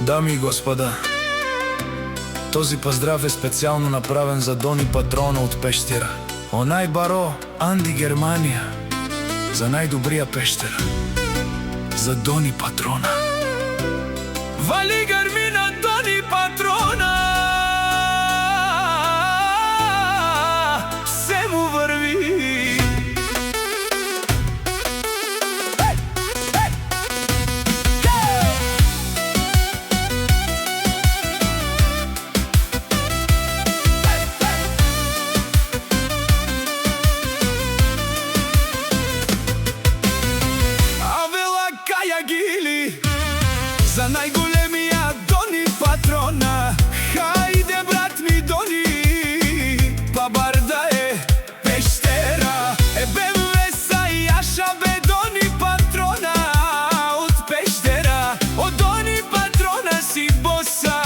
Дами и господа, този поздрав е специјално направен за Дони Патрона од Пештера. Онај баро Анди Германија, за најдобрија пештера, за Дони Патрона. Вали грмина Дони Патрона, се му врви. За најголемија Дони Патрона, хајде брат ми Дони, па бар да е Пештера. БМВ са јаша бе Дони Патрона од Пештера. Од Дони Патрона си боса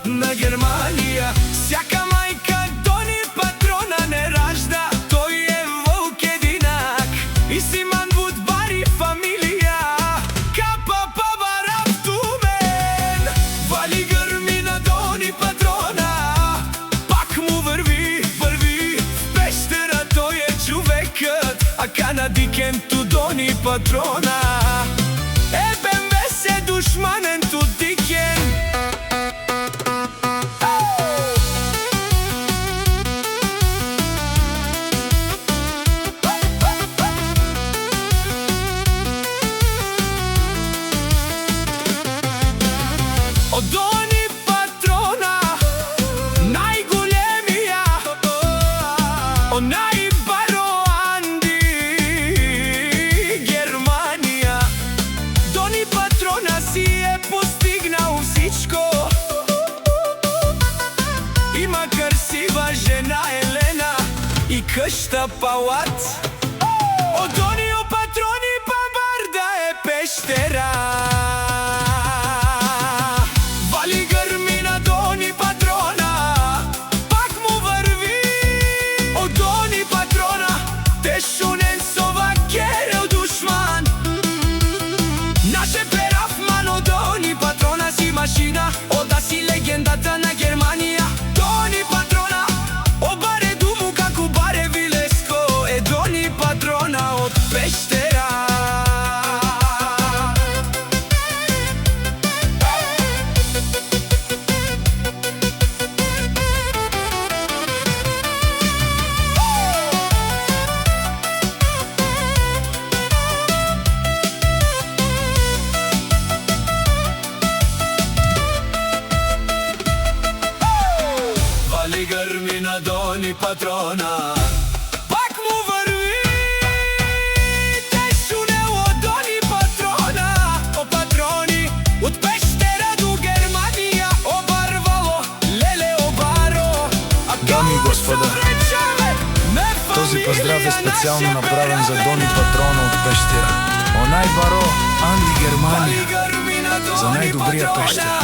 на Германија. Сјака мајка Дони Патрона не ражда, тој е волк единак и си манбут бари фамилија. A canadiken tu Doни Patrona, БМВ се душманен ту дикен. Од Дони Патрона, најголемија, онај баро Анди Германија. Дони Патрона си е постигнал всичко, има красива жена Елена и къща палат. Од Дони Патрони па бар да е Пештера. Вали грмина Дони Патрона, пак му врви. Од Дони Патрона, те шунен со вакерел душман. Наше перафман од Дони Патрона си машина, ода си легендата на Германија. Дони Патрона, о баре думу како баре Вилеско, е Дони Патрона од Пештера. Вали грмина Дони Патрона, пак му врви. Те шунел од Дони Патрона, о патрони, од Пештера до Германија. Обарвало, леле обаро. Дами и господа, този поздрав е специјално направен за Дони Патрона од Пештера. Онај баро Анди Германија, за најдобрија пештера,